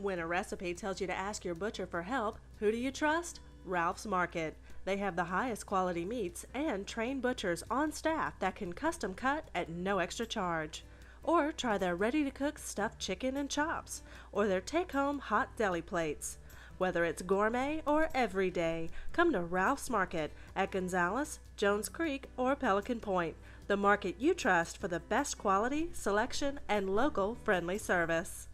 When a recipe tells you to ask your butcher for help, who do you trust? Ralph's Market. They have the highest quality meats and trained butchers on staff that can custom cut at no extra charge. Or try their ready-to-cook stuffed chicken and chops, or their take-home hot deli plates. Whether it's gourmet or everyday, come to Ralph's Market at Gonzales, Jones Creek, or Pelican Point, the market you trust for the best quality, selection, and local friendly service.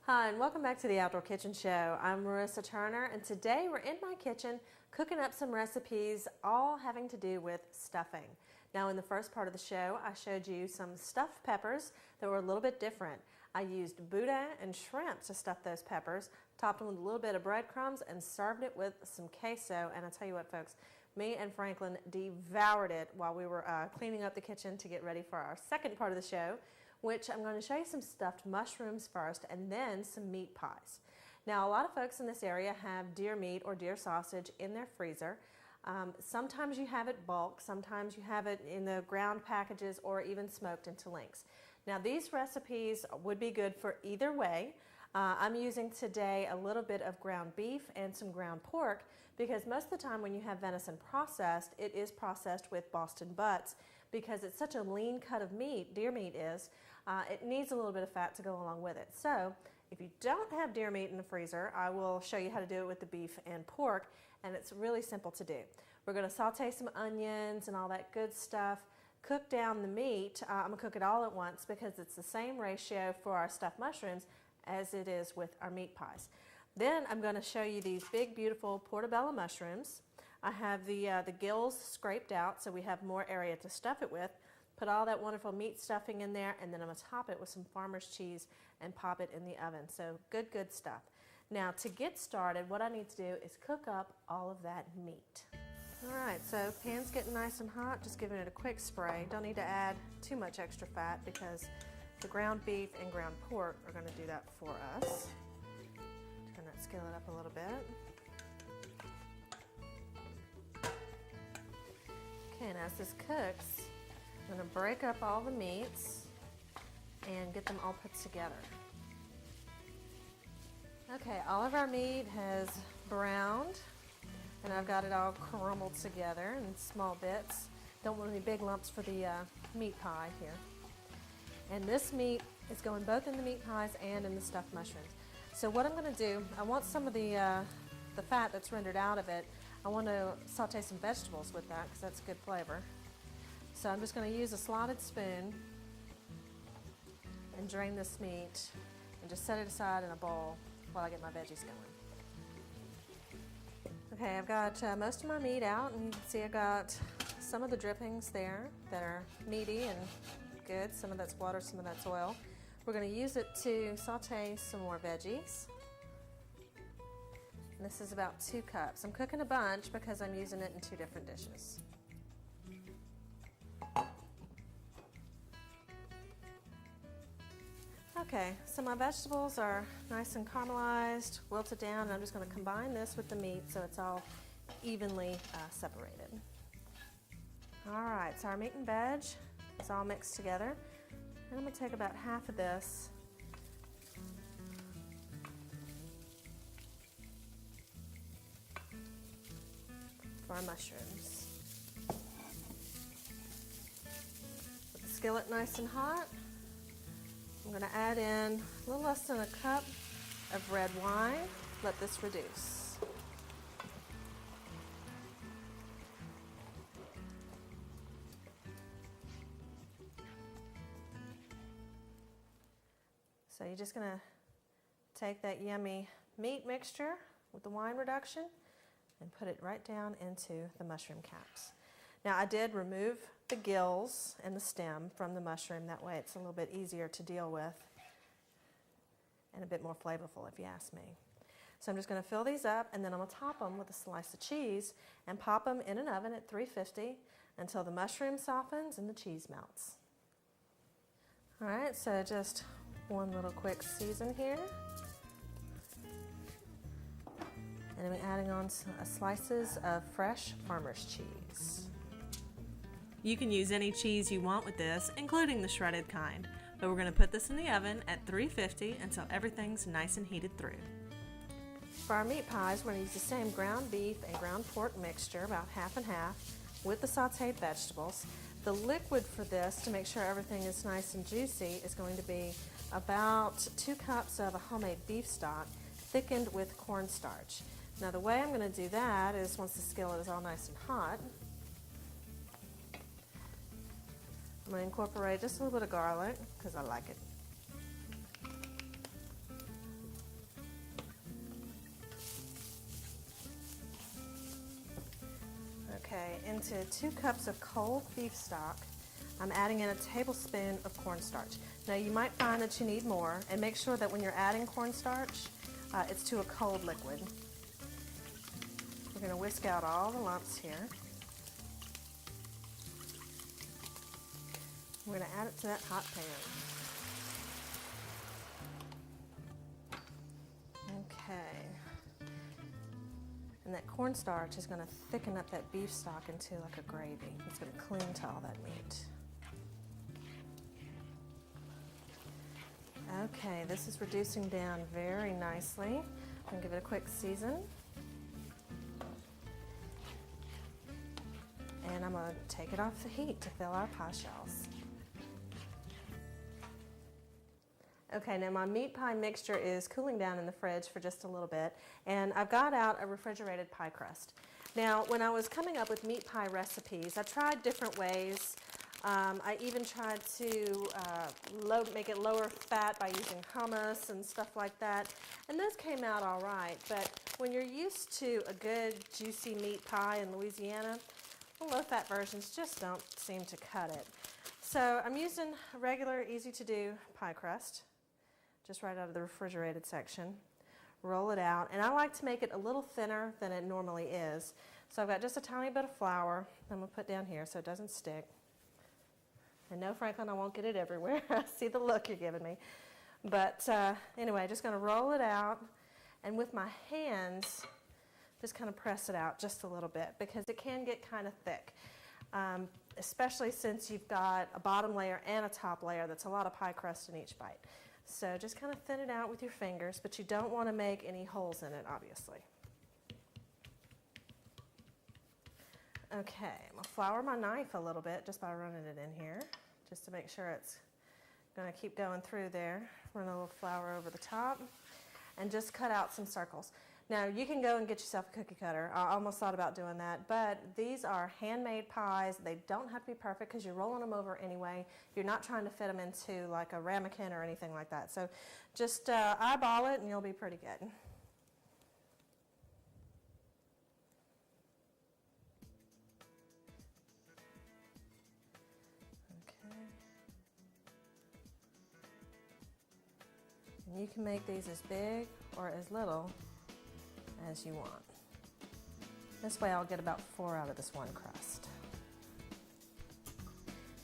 Hi, and welcome back to the Outdoor Kitchen Show. I'm Marissa Turner, and today we're in my kitchen cooking up some recipes all having to do with stuffing. Now, in the first part of the show, I showed you some stuffed peppers that were a little bit different. I used boudin and shrimp to stuff those peppers, topped them with a little bit of breadcrumbs, and served it with some queso. And I tell you what, folks, me and Franklin devoured it while we were cleaning up the kitchen to get ready for our second part of the show, which I'm going to show you some stuffed mushrooms first and then some meat pies. Now, a lot of folks in this area have deer meat or deer sausage in their freezer. Sometimes you have it bulk, sometimes you have it in the ground packages or even smoked into links. Now, these recipes would be good for either way. I'm using today a little bit of ground beef and some ground pork because most of the time when you have venison processed, it is processed with Boston butts because it's such a lean cut of meat, deer meat is, it needs a little bit of fat to go along with it. So if you don't have deer meat in the freezer, I will show you how to do it with the beef and pork, and it's really simple to do. We're going to saute some onions and all that good stuff, cook down the meat. I'm going to cook it all at once because it's the same ratio for our stuffed mushrooms as it is with our meat pies. Then I'm going to show you these big, beautiful portobello mushrooms. I have the gills scraped out so we have more area to stuff it with. Put all that wonderful meat stuffing in there, and then I'm going to top it with some farmer's cheese and pop it in the oven. So good, good stuff. Now, to get started, what I need to do is cook up all of that meat. All right, so pan's getting nice and hot, just giving it a quick spray. Don't need to add too much extra fat because the ground beef and ground pork are going to do that for us. Turn that skillet up a little bit. Okay, and as this cooks, I'm going to break up all the meats and get them all put together. Okay, all of our meat has browned, and I've got it all crumbled together in small bits. Don't want any big lumps for the meat pie here. And this meat is going both in the meat pies and in the stuffed mushrooms. So what I'm going to do, I want some of the fat that's rendered out of it, I want to saute some vegetables with that because that's good flavor. So I'm just going to use a slotted spoon and drain this meat and just set it aside in a bowl while I get my veggies going. Okay, I've got most of my meat out, and you can see I got some of the drippings there that are meaty and good. Some of that's water, some of that's oil. We're going to use it to saute some more veggies. And this is about 2 cups. I'm cooking a bunch because I'm using it in 2 different dishes. Okay, so my vegetables are nice and caramelized, wilted down, and I'm just going to combine this with the meat so it's all evenly separated. All right, so our meat and veg is all mixed together. And I'm going to take about half of this for our mushrooms. With the skillet nice and hot, I'm going to add in a little less than a cup of red wine. Let this reduce. So you're just going to take that yummy meat mixture with the wine reduction and put it right down into the mushroom caps. Now, I did remove the gills and the stem from the mushroom. That way it's a little bit easier to deal with and a bit more flavorful if you ask me. So I'm just going to fill these up, and then I'm going to top them with a slice of cheese and pop them in an oven at 350 until the mushroom softens and the cheese melts. All right, so just one little quick season here. And I'm adding on slices of fresh farmer's cheese. You can use any cheese you want with this, including the shredded kind, but we're going to put this in the oven at 350 until everything's nice and heated through. For our meat pies, we're going to use the same ground beef and ground pork mixture, about half and half, with the sauteed vegetables. The liquid for this, to make sure everything is nice and juicy, is going to be about 2 cups of a homemade beef stock thickened with cornstarch. Now the way I'm going to do that is, once the skillet is all nice and hot, I'm going to incorporate just a little bit of garlic because I like it. Okay, into 2 cups of cold beef stock, I'm adding in a tablespoon of cornstarch. Now you might find that you need more, and make sure that when you're adding cornstarch, it's to a cold liquid. We're going to whisk out all the lumps here. We're going to add it to that hot pan. Okay. And that cornstarch is going to thicken up that beef stock into like a gravy. It's going to cling to all that meat. Okay, this is reducing down very nicely. I'm going to give it a quick season. And I'm going to take it off the heat to fill our pie shells. Okay, now my meat pie mixture is cooling down in the fridge for just a little bit, and I've got out a refrigerated pie crust. Now, when I was coming up with meat pie recipes, I tried different ways. I even tried to make it lower fat by using hummus and stuff like that, and those came out all right. But when you're used to a good juicy meat pie in Louisiana, the low-fat versions just don't seem to cut it. So I'm using a regular, easy-to-do pie crust, just right out of the refrigerated section. Roll it out, and I like to make it a little thinner than it normally is. So I've got just a tiny bit of flour I'm going to put down here so it doesn't stick. And no, Franklin, I won't get it everywhere. I see the look you're giving me. But anyway, just going to roll it out, and with my hands, just kind of press it out just a little bit because it can get kind of thick, especially since you've got a bottom layer and a top layer. That's a lot of pie crust in each bite. So just kind of thin it out with your fingers, but you don't want to make any holes in it, obviously. Okay, I'm going to flour my knife a little bit just by running it in here, just to make sure it's going to keep going through there. Run a little flour over the top, and just cut out some circles. Now, you can go and get yourself a cookie cutter. I almost thought about doing that, but these are handmade pies. They don't have to be perfect because you're rolling them over anyway. You're not trying to fit them into like a ramekin or anything like that. So just eyeball it and you'll be pretty good. Okay. And you can make these as big or as little as you want. This way I'll get about 4 out of this one crust.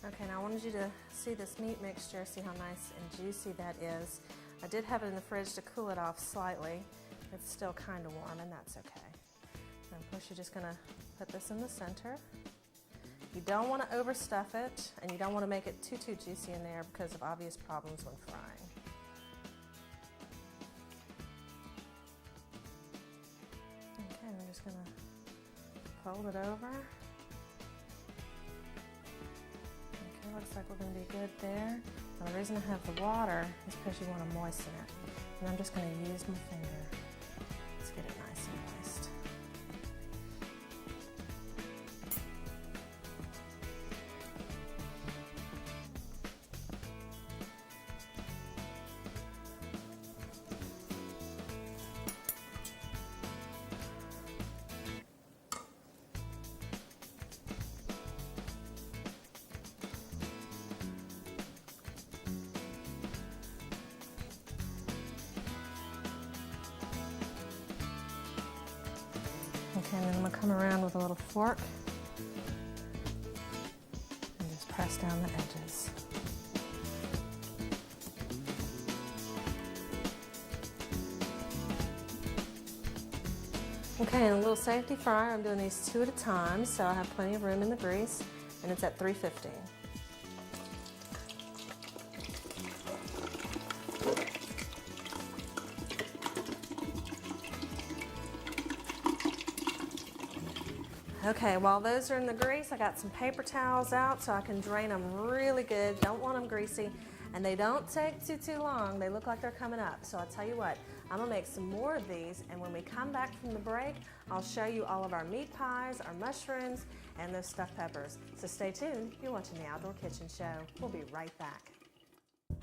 Okay, now I wanted you to see this meat mixture, see how nice and juicy that is. I did have it in the fridge to cool it off slightly. It's still kind of warm, and that's okay. And of course you're just going to put this in the center. You don't want to overstuff it, and you don't want to make it too juicy in there because of obvious problems when frying. I'm just going to fold it over. Okay, looks like we're going to be good there. Now the reason I have the water is because you want to moisten it. And I'm just going to use my finger. Let's get it nice and moist. Okay, and then I'm going to come around with a little fork and just press down the edges. Okay, and a little safety fryer. I'm doing these 2 at a time, so I have plenty of room in the grease. and it's at 350. Okay, while those are in the grease, I got some paper towels out so I can drain them really good. Don't want them greasy, and they don't take too long. They look like they're coming up. So I'll tell you what, I'm gonna make some more of these, and when we come back from the break, I'll show you all of our meat pies, our mushrooms, and those stuffed peppers. So stay tuned, you're watching the Outdoor Kitchen Show. We'll be right back.